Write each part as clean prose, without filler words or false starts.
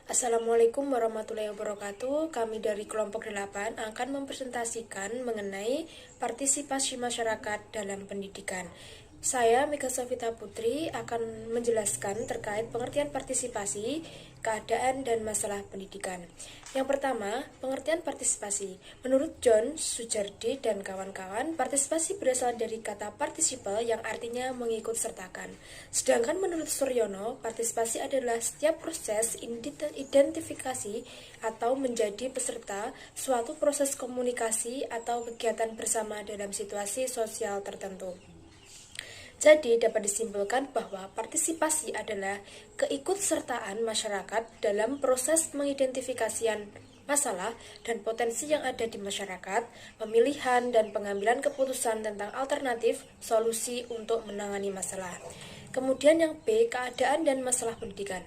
Assalamualaikum warahmatullahi wabarakatuh. Kami dari kelompok 8 akan mempresentasikan mengenai partisipasi masyarakat dalam pendidikan. Saya, Mika Sofita Putri, akan menjelaskan terkait pengertian partisipasi, keadaan, dan masalah pendidikan. Yang pertama, pengertian partisipasi. Menurut John Sujardi dan kawan-kawan, partisipasi berasal dari kata participle yang artinya mengikut sertakan. Sedangkan menurut Suryono, partisipasi adalah setiap proses identifikasi atau menjadi peserta suatu proses komunikasi atau kegiatan bersama dalam situasi sosial tertentu. Jadi, dapat disimpulkan bahwa partisipasi adalah keikutsertaan masyarakat dalam proses mengidentifikasian masalah dan potensi yang ada di masyarakat, pemilihan dan pengambilan keputusan tentang alternatif solusi untuk menangani masalah. Kemudian yang B, keadaan dan masalah pendidikan.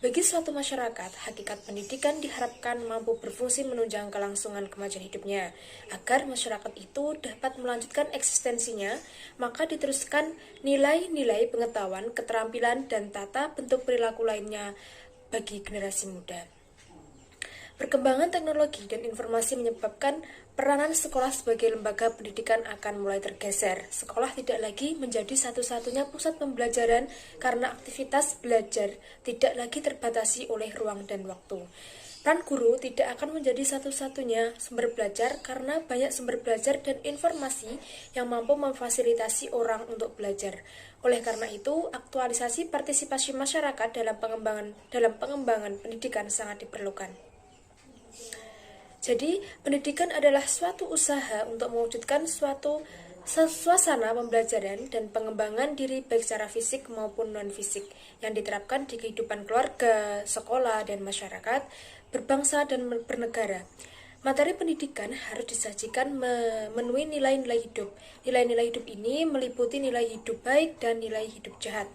Bagi suatu masyarakat, hakikat pendidikan diharapkan mampu berfungsi menunjang kelangsungan kemajuan hidupnya. Agar masyarakat itu dapat melanjutkan eksistensinya, maka diteruskan nilai-nilai pengetahuan, keterampilan, dan tata bentuk perilaku lainnya bagi generasi muda. Perkembangan teknologi dan informasi menyebabkan peranan sekolah sebagai lembaga pendidikan akan mulai tergeser. Sekolah tidak lagi menjadi satu-satunya pusat pembelajaran karena aktivitas belajar tidak lagi terbatasi oleh ruang dan waktu. Peran guru tidak akan menjadi satu-satunya sumber belajar karena banyak sumber belajar dan informasi yang mampu memfasilitasi orang untuk belajar. Oleh karena itu, aktualisasi partisipasi masyarakat dalam pengembangan pendidikan sangat diperlukan. Jadi, pendidikan adalah suatu usaha untuk mewujudkan suatu suasana pembelajaran dan pengembangan diri baik secara fisik maupun non-fisik yang diterapkan di kehidupan keluarga, sekolah, dan masyarakat, berbangsa dan bernegara. Materi pendidikan harus disajikan memenuhi nilai-nilai hidup. Nilai-nilai hidup ini meliputi nilai hidup baik dan nilai hidup jahat.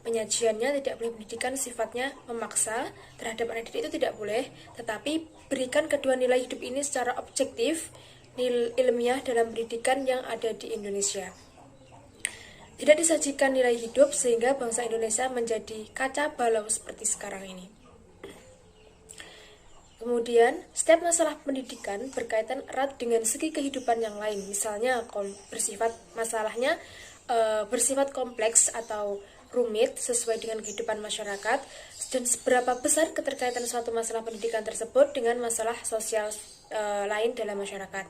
Penyajiannya tidak boleh pendidikan sifatnya memaksa terhadap anak didik, itu tidak boleh, tetapi berikan kedua nilai hidup ini secara objektif, ilmiah dalam pendidikan yang ada di Indonesia. Tidak disajikan nilai hidup sehingga bangsa Indonesia menjadi kaca balau seperti sekarang ini. Kemudian, setiap masalah pendidikan berkaitan erat dengan segi kehidupan yang lain. Misalnya, bersifat kompleks atau rumit sesuai dengan kehidupan masyarakat, dan seberapa besar keterkaitan suatu masalah pendidikan tersebut dengan masalah sosial lain dalam masyarakat.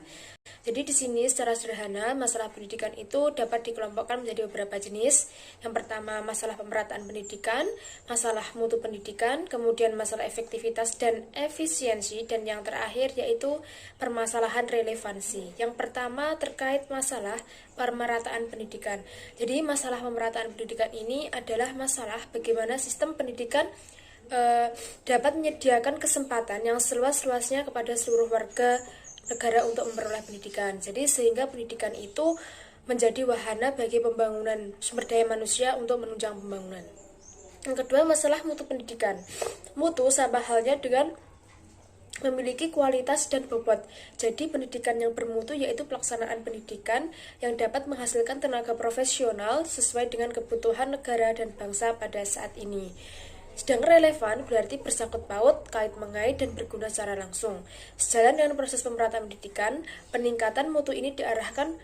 Jadi di sini secara sederhana masalah pendidikan itu dapat dikelompokkan menjadi beberapa jenis. Yang pertama masalah pemerataan pendidikan, masalah mutu pendidikan, kemudian masalah efektivitas dan efisiensi, dan yang terakhir yaitu permasalahan relevansi. Yang pertama terkait masalah pemerataan pendidikan. Jadi masalah pemerataan pendidikan ini adalah masalah bagaimana sistem pendidikan dapat menyediakan kesempatan yang seluas-luasnya kepada seluruh warga negara untuk memperoleh pendidikan. Jadi sehingga pendidikan itu menjadi wahana bagi pembangunan sumber daya manusia untuk menunjang pembangunan. Yang kedua, masalah mutu pendidikan. Mutu sama halnya dengan memiliki kualitas dan bobot. Jadi pendidikan yang bermutu yaitu pelaksanaan pendidikan yang dapat menghasilkan tenaga profesional sesuai dengan kebutuhan negara dan bangsa pada saat ini. Sedang relevan berarti bersangkut paut, kait mengait, dan berguna secara langsung. Sejalan dengan proses pemerataan pendidikan, peningkatan mutu ini diarahkan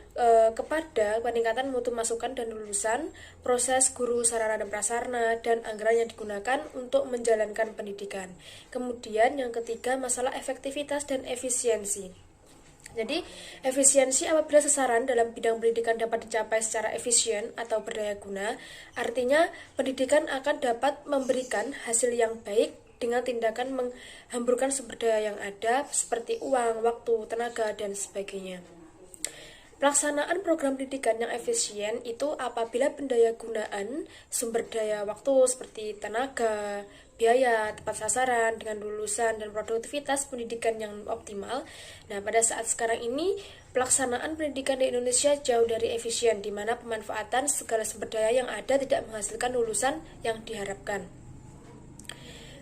kepada peningkatan mutu masukan dan lulusan, proses guru, sarana dan prasarana, dan anggaran yang digunakan untuk menjalankan pendidikan. Kemudian yang ketiga, masalah efektivitas dan efisiensi. Jadi, efisiensi apabila sasaran dalam bidang pendidikan dapat dicapai secara efisien atau berdaya guna, artinya pendidikan akan dapat memberikan hasil yang baik dengan tindakan menghamburkan sumber daya yang ada seperti uang, waktu, tenaga, dan sebagainya. Pelaksanaan program pendidikan yang efisien itu apabila pendaya gunaan sumber daya waktu seperti tenaga, biaya, tepat sasaran, dengan lulusan dan produktivitas pendidikan yang optimal. Nah, pada saat sekarang ini pelaksanaan pendidikan di Indonesia jauh dari efisien, di mana pemanfaatan segala sumber daya yang ada tidak menghasilkan lulusan yang diharapkan.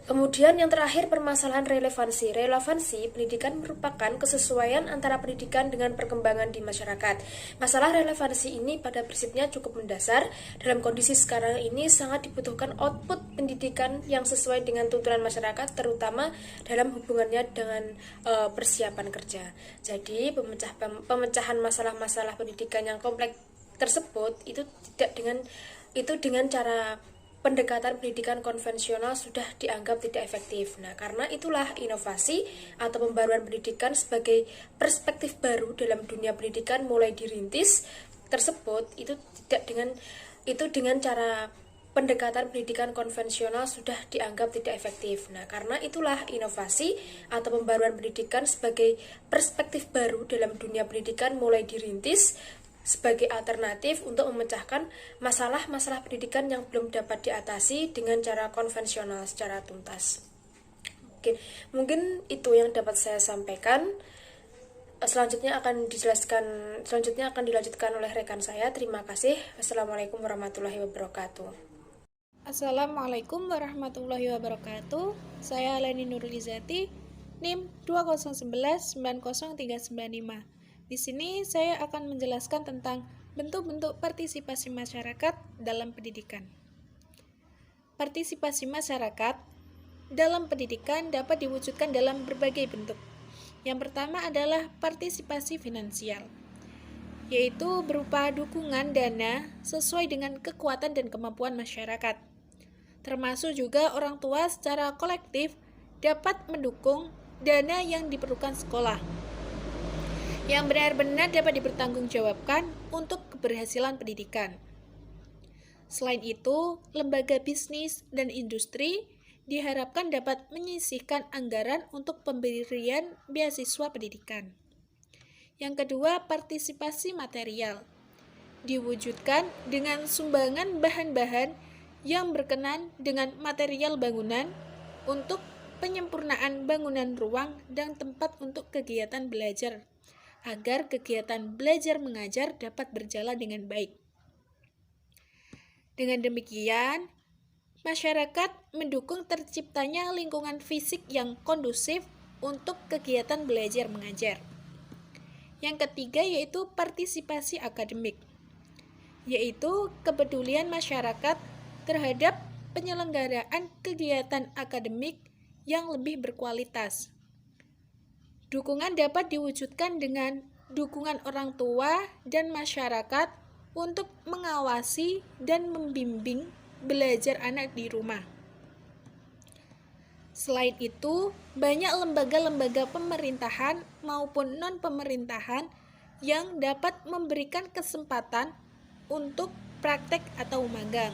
Kemudian yang terakhir, permasalahan relevansi. Relevansi pendidikan merupakan kesesuaian antara pendidikan dengan perkembangan di masyarakat. Masalah relevansi ini pada prinsipnya cukup mendasar. Dalam kondisi sekarang ini sangat dibutuhkan output pendidikan yang sesuai dengan tuntunan masyarakat, terutama dalam hubungannya dengan persiapan kerja. Jadi pemecahan masalah-masalah pendidikan yang kompleks tersebut itu dengan cara pendekatan pendidikan konvensional sudah dianggap tidak efektif. Nah, karena itulah inovasi atau pembaruan pendidikan sebagai perspektif baru dalam dunia pendidikan mulai dirintis tersebut dengan cara pendekatan pendidikan konvensional sudah dianggap tidak efektif. Nah, karena itulah inovasi atau pembaruan pendidikan sebagai perspektif baru dalam dunia pendidikan mulai dirintis sebagai alternatif untuk memecahkan masalah-masalah pendidikan yang belum dapat diatasi dengan cara konvensional secara tuntas. Mungkin itu yang dapat saya sampaikan. Selanjutnya akan dilanjutkan oleh rekan saya. Terima kasih. Wassalamualaikum warahmatullahi wabarakatuh. Assalamualaikum warahmatullahi wabarakatuh. Saya Leni Nurulizati, NIM 2011-90395. Di sini saya akan menjelaskan tentang bentuk-bentuk partisipasi masyarakat dalam pendidikan. Partisipasi masyarakat dalam pendidikan dapat diwujudkan dalam berbagai bentuk. Yang pertama adalah partisipasi finansial, yaitu berupa dukungan dana sesuai dengan kekuatan dan kemampuan masyarakat. Termasuk juga orang tua secara kolektif dapat mendukung dana yang diperlukan sekolah, yang benar-benar dapat dipertanggungjawabkan untuk keberhasilan pendidikan. Selain itu, lembaga bisnis dan industri diharapkan dapat menyisihkan anggaran untuk pemberian beasiswa pendidikan. Yang kedua, partisipasi material diwujudkan dengan sumbangan bahan-bahan yang berkenan dengan material bangunan untuk penyempurnaan bangunan ruang dan tempat untuk kegiatan belajar, agar kegiatan belajar mengajar dapat berjalan dengan baik. Dengan demikian, masyarakat mendukung terciptanya lingkungan fisik yang kondusif untuk kegiatan belajar mengajar. Yang ketiga yaitu partisipasi akademik, yaitu kepedulian masyarakat terhadap penyelenggaraan kegiatan akademik yang lebih berkualitas. Dukungan dapat diwujudkan dengan dukungan orang tua dan masyarakat untuk mengawasi dan membimbing belajar anak di rumah. Selain itu, banyak lembaga-lembaga pemerintahan maupun non-pemerintahan yang dapat memberikan kesempatan untuk praktek atau magang.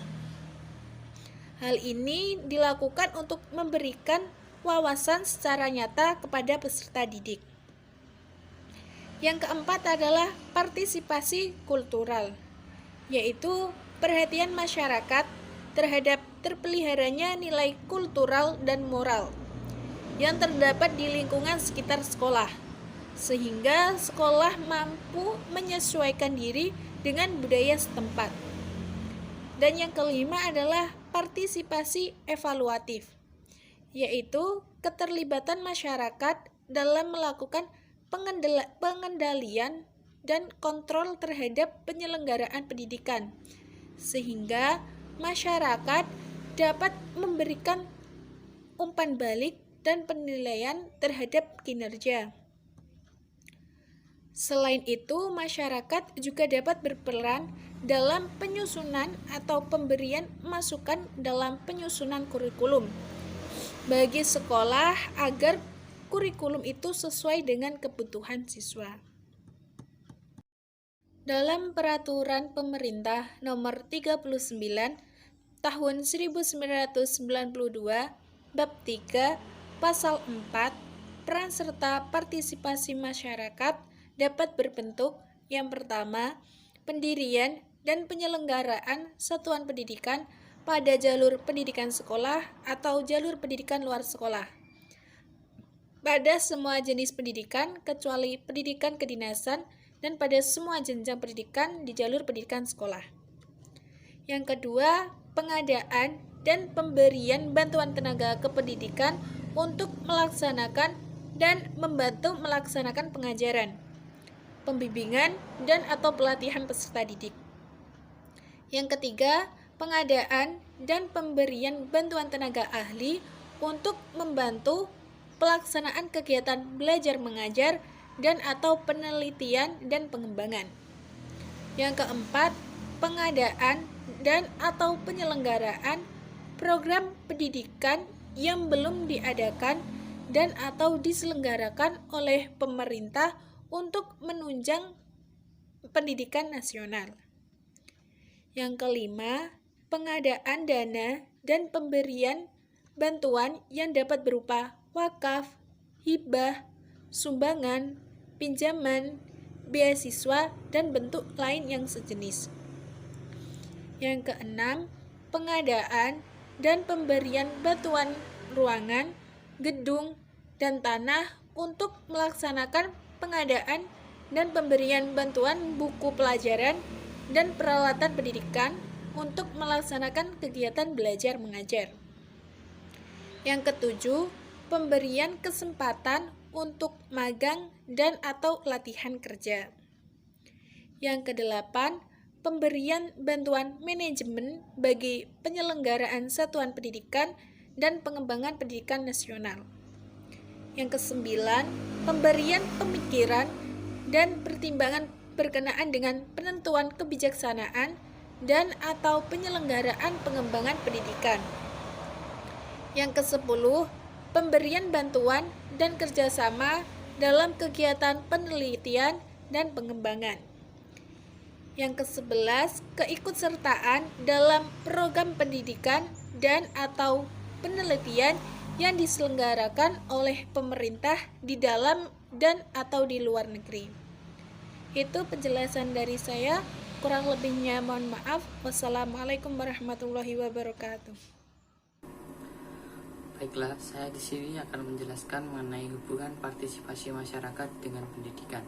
Hal ini dilakukan untuk memberikan wawasan secara nyata kepada peserta didik. Yang keempat adalah partisipasi kultural, yaitu perhatian masyarakat terhadap terpeliharanya nilai kultural dan moral yang terdapat di lingkungan sekitar sekolah, sehingga sekolah mampu menyesuaikan diri dengan budaya setempat. Dan yang kelima adalah partisipasi evaluatif, yaitu keterlibatan masyarakat dalam melakukan pengendalian dan kontrol terhadap penyelenggaraan pendidikan, sehingga masyarakat dapat memberikan umpan balik dan penilaian terhadap kinerja. Selain itu, masyarakat juga dapat berperan dalam penyusunan atau pemberian masukan dalam penyusunan kurikulum bagi sekolah agar kurikulum itu sesuai dengan kebutuhan siswa. Dalam Peraturan Pemerintah Nomor 39 Tahun 1992 Bab 3 Pasal 4, peran serta partisipasi masyarakat dapat berbentuk yang pertama, pendirian dan penyelenggaraan satuan pendidikan pada jalur pendidikan sekolah atau jalur pendidikan luar sekolah, pada semua jenis pendidikan kecuali pendidikan kedinasan dan pada semua jenjang pendidikan di jalur pendidikan sekolah. Yang kedua, pengadaan dan pemberian bantuan tenaga kependidikan untuk melaksanakan dan membantu melaksanakan pengajaran, pembimbingan, dan atau pelatihan peserta didik. Yang ketiga, pengadaan dan pemberian bantuan tenaga ahli untuk membantu pelaksanaan kegiatan belajar mengajar dan atau penelitian dan pengembangan. Yang keempat, pengadaan dan atau penyelenggaraan program pendidikan yang belum diadakan dan atau diselenggarakan oleh pemerintah untuk menunjang pendidikan nasional. Yang kelima, pengadaan dana dan pemberian bantuan yang dapat berupa wakaf, hibah, sumbangan, pinjaman, beasiswa, dan bentuk lain yang sejenis. Yang keenam, pengadaan dan pemberian bantuan ruangan, gedung, dan tanah untuk melaksanakan pengadaan dan pemberian bantuan buku pelajaran dan peralatan pendidikan untuk melaksanakan kegiatan belajar mengajar. Yang ketujuh, pemberian kesempatan untuk magang dan atau latihan kerja. Yang kedelapan, pemberian bantuan manajemen bagi penyelenggaraan satuan pendidikan dan pengembangan pendidikan nasional. Yang kesembilan, pemberian pemikiran dan pertimbangan berkenaan dengan penentuan kebijaksanaan dan atau penyelenggaraan pengembangan pendidikan. Yang kesepuluh, pemberian bantuan dan kerjasama dalam kegiatan penelitian dan pengembangan. Yang kesebelas, keikutsertaan dalam program pendidikan dan atau penelitian yang diselenggarakan oleh pemerintah di dalam dan atau di luar negeri. Itu penjelasan dari saya, kurang lebihnya mohon maaf. Wassalamualaikum warahmatullahi wabarakatuh. Baiklah, saya di sini akan menjelaskan mengenai hubungan partisipasi masyarakat dengan pendidikan.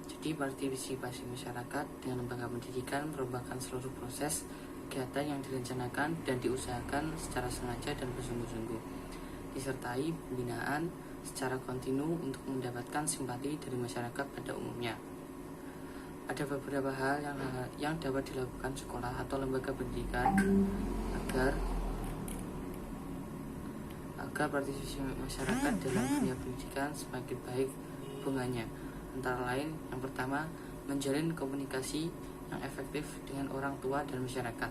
Jadi, partisipasi masyarakat dengan lembaga pendidikan merupakan seluruh proses kegiatan yang direncanakan dan diusahakan secara sengaja dan bersungguh-sungguh, disertai pembinaan secara kontinu untuk mendapatkan simpati dari masyarakat pada umumnya. Ada beberapa hal yang dapat dilakukan sekolah atau lembaga pendidikan agar partisipasi masyarakat dalam dunia pendidikan semakin baik hubungannya. Antara lain, yang pertama, menjalin komunikasi yang efektif dengan orang tua dan masyarakat.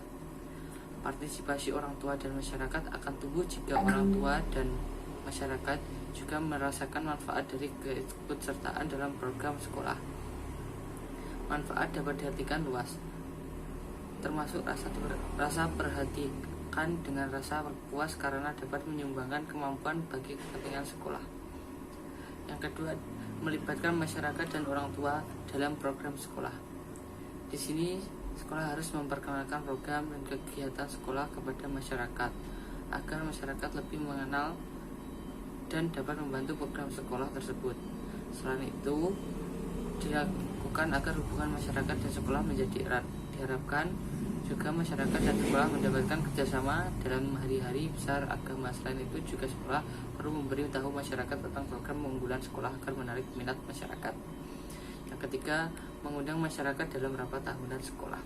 Partisipasi orang tua dan masyarakat akan tumbuh jika orang tua dan masyarakat juga merasakan manfaat dari keikutsertaan dalam program sekolah. Manfaat dapat diartikan luas, termasuk rasa perhatikan dengan rasa puas karena dapat menyumbangkan kemampuan bagi kepentingan sekolah. Yang kedua, melibatkan masyarakat dan orang tua dalam program sekolah. Di sini, sekolah harus memperkenalkan program dan kegiatan sekolah kepada masyarakat agar masyarakat lebih mengenal dan dapat membantu program sekolah tersebut. Selain itu, dilakukan agar hubungan masyarakat dan sekolah menjadi erat. Diharapkan juga masyarakat dan sekolah mendapatkan kerjasama dalam hari-hari besar agama. Selain itu juga sekolah perlu memberi tahu masyarakat tentang program unggulan sekolah agar menarik minat masyarakat. Yang ketiga, mengundang masyarakat dalam rapat tahunan sekolah.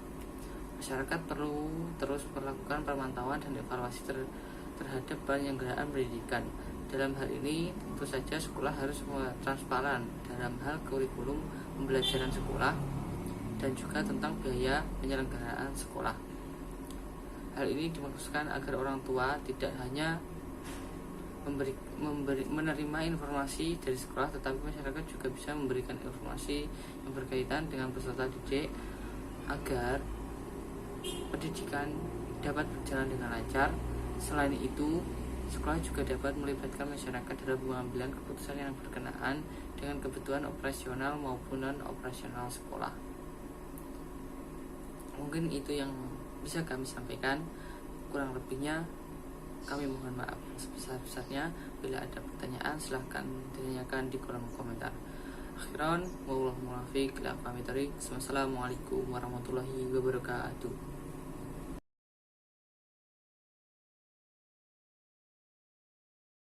Masyarakat perlu terus melakukan pemantauan dan evaluasi terhadap penyelenggaraan pendidikan. Dalam hal ini, tentu saja sekolah harus transparan dalam hal kurikulum pembelajaran sekolah dan juga tentang biaya penyelenggaraan sekolah. Hal ini dimaksudkan agar orang tua tidak hanya menerima informasi dari sekolah, tetapi masyarakat juga bisa memberikan informasi yang berkaitan dengan peserta didik agar pendidikan dapat berjalan dengan lancar. Selain itu, sekolah juga dapat melibatkan masyarakat dalam pengambilan keputusan yang berkenaan dengan kebutuhan operasional maupun non-operasional sekolah. Mungkin itu yang bisa kami sampaikan. Kurang lebihnya kami mohon maaf sebesar-besarnya. Bila ada pertanyaan silahkan ditanyakan di kolom komentar. Akhiran, wassalamualaikum warahmatullahi wabarakatuh.